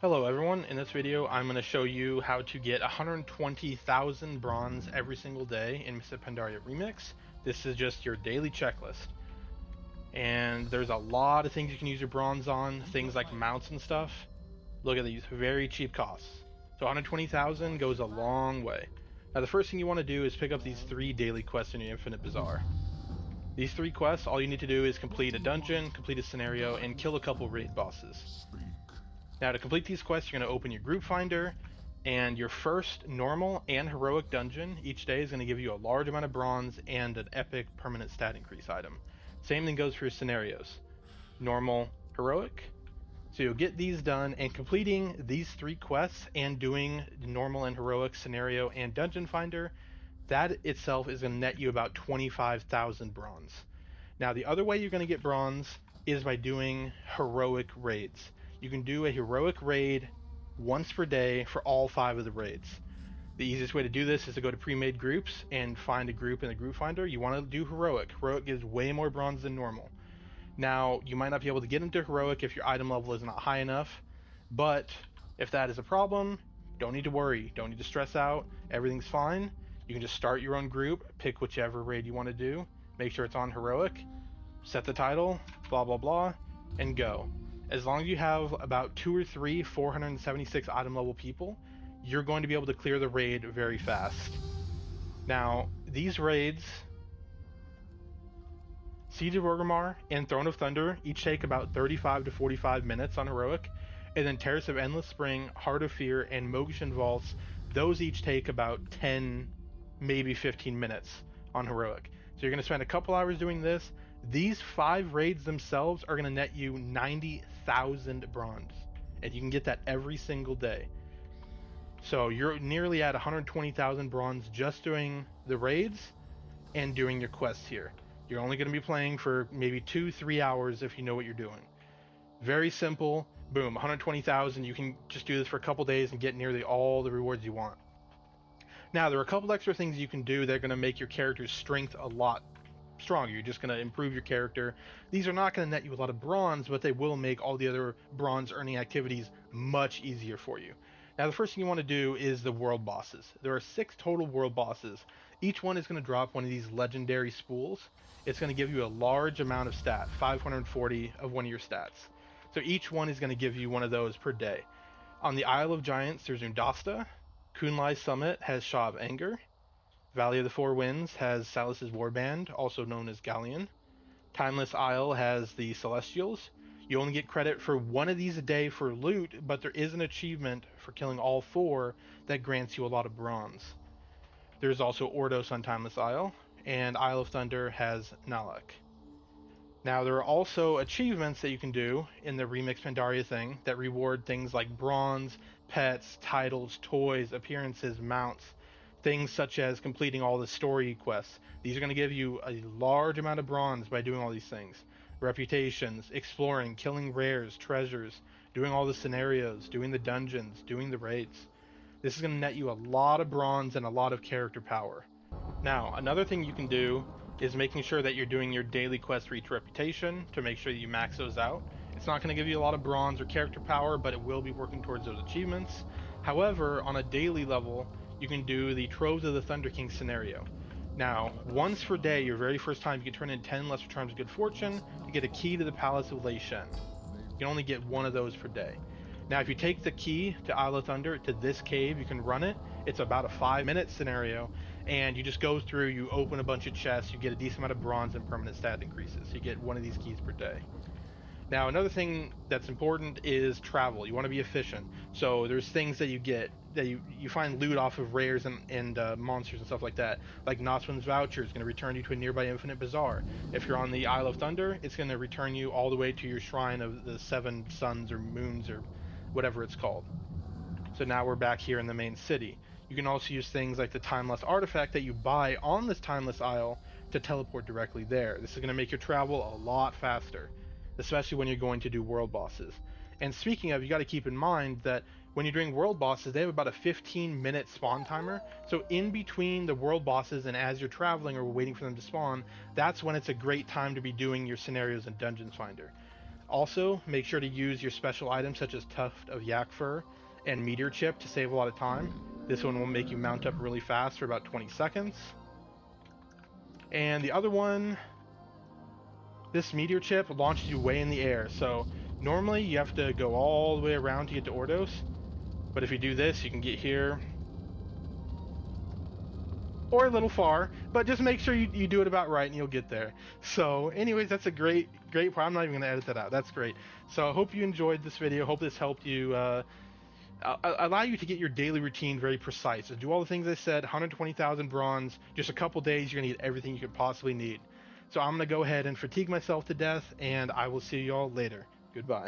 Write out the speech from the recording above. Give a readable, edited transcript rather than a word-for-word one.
Hello everyone, in this video I'm going to show you how to get 120,000 bronze every single day in Mists of Pandaria Remix. This is just your daily checklist. And there's a lot of things you can use your bronze on, things like mounts and stuff. Look at these, very cheap costs. So 120,000 goes a long way. Now the first thing you want to do is pick up these 3 daily quests in your Infinite Bazaar. These 3 quests, all you need to do is complete a dungeon, complete a scenario, and kill a couple raid bosses. Now to complete these quests, you're going to open your group finder, and your first normal and heroic dungeon each day is going to give you a large amount of bronze and an epic permanent stat increase item. Same thing goes for your scenarios. Normal, heroic. So you'll get these done, and completing these 3 quests and doing normal and heroic scenario and dungeon finder, that itself is going to net you about 25,000 bronze. Now the other way you're going to get bronze is by doing heroic raids. You can do a heroic raid once per day for all 5 of the raids. The easiest way to do this is to go to pre-made groups and find a group in the group finder. You want to do heroic. Heroic gives way more bronze than normal. Now, you might not be able to get into heroic if your item level is not high enough, but if that is a problem, don't need to worry. Don't need to stress out. Everything's fine. You can just start your own group, pick whichever raid you want to do, make sure it's on heroic, set the title, blah blah blah, and go. As long as you have about 2 or 3 476 item level people, you're going to be able to clear the raid very fast. Now, these raids, Siege of Orgrimmar and Throne of Thunder, each take about 35 to 45 minutes on heroic, and then Terrace of Endless Spring, Heart of Fear, and Mogishan Vaults, those each take about 10, maybe 15 minutes on heroic. So you're going to spend a couple hours doing this. These 5 raids themselves are going to net you 90,000 bronze, and you can get that every single day. So you're nearly at 120,000 bronze just doing the raids and doing your quests here. You're only going to be playing for maybe 2-3 hours if you know what you're doing. Very simple. Boom, 120,000. You can just do this for a couple days and get nearly all the rewards you want. Now, there are a couple extra things you can do that are going to make your character's strength a lot stronger. You're just going to improve your character. These are not going to net you a lot of bronze, but they will make all the other bronze earning activities much easier for you. Now, the first thing you want to do is the world bosses. There are 6 total world bosses. Each one is going to drop one of these legendary spools. It's going to give you a large amount of stat, 540 of one of your stats. So each one is going to give you one of those per day. On the Isle of Giants, there's Undasta. Kunlai Summit has Shaw of Anger. Valley of the Four Winds has Salus's Warband, also known as Galleon. Timeless Isle has the Celestials. You only get credit for one of these a day for loot, but there is an achievement for killing all 4 that grants you a lot of bronze. There's also Ordos on Timeless Isle, and Isle of Thunder has Nalak. Now there are also achievements that you can do in the Remix Pandaria thing that reward things like bronze, pets, titles, toys, appearances, mounts, things such as completing all the story quests. These are going to give you a large amount of bronze by doing all these things. Reputations, exploring, killing rares, treasures, doing all the scenarios, doing the dungeons, doing the raids. This is going to net you a lot of bronze and a lot of character power. Now, another thing you can do is making sure that you're doing your daily quest for each reputation to make sure that you max those out. It's not going to give you a lot of bronze or character power, but it will be working towards those achievements. However, on a daily level, you can do the Troves of the Thunder King scenario. Now, once per day, your very first time, you can turn in 10 Lesser Charms of Good Fortune to get a key to the Palace of Lei Shen. You can only get one of those per day. Now, if you take the key to Isle of Thunder to this cave, you can run it. It's about a 5-minute scenario, and you just go through, you open a bunch of chests, you get a decent amount of bronze and permanent stat increases. You get one of these keys per day. Now, another thing that's important is travel. You want to be efficient. So there's things that you get, that you find loot off of rares and monsters and stuff like that. Like Noswin's Voucher is going to return you to a nearby Infinite Bazaar. If you're on the Isle of Thunder, it's going to return you all the way to your Shrine of the 7 Suns or Moons or whatever it's called. So now we're back here in the main city. You can also use things like the Timeless Artifact that you buy on this Timeless Isle to teleport directly there. This is going to make your travel a lot faster, especially when you're going to do world bosses. And speaking of, you got to keep in mind that when you're doing world bosses, they have about a 15-minute spawn timer. So in between the world bosses and as you're traveling or waiting for them to spawn, that's when it's a great time to be doing your scenarios in Dungeons Finder. Also, make sure to use your special items such as Tuft of Yak Fur and Meteor Chip to save a lot of time. This one will make you mount up really fast for about 20 seconds. And the other one, this Meteor Chip launches you way in the air. So normally you have to go all the way around to get to Ordos. But if you do this, you can get here or a little far, but just make sure you do it about right and you'll get there. So anyways, that's a great part. I'm not even going to edit that out. That's great. So I hope you enjoyed this video. Hope this helped you allow you to get your daily routine very precise. So do all the things I said, 120,000 bronze, just a couple days, you're going to get everything you could possibly need. So I'm going to go ahead and fatigue myself to death, and I will see you all later. Goodbye.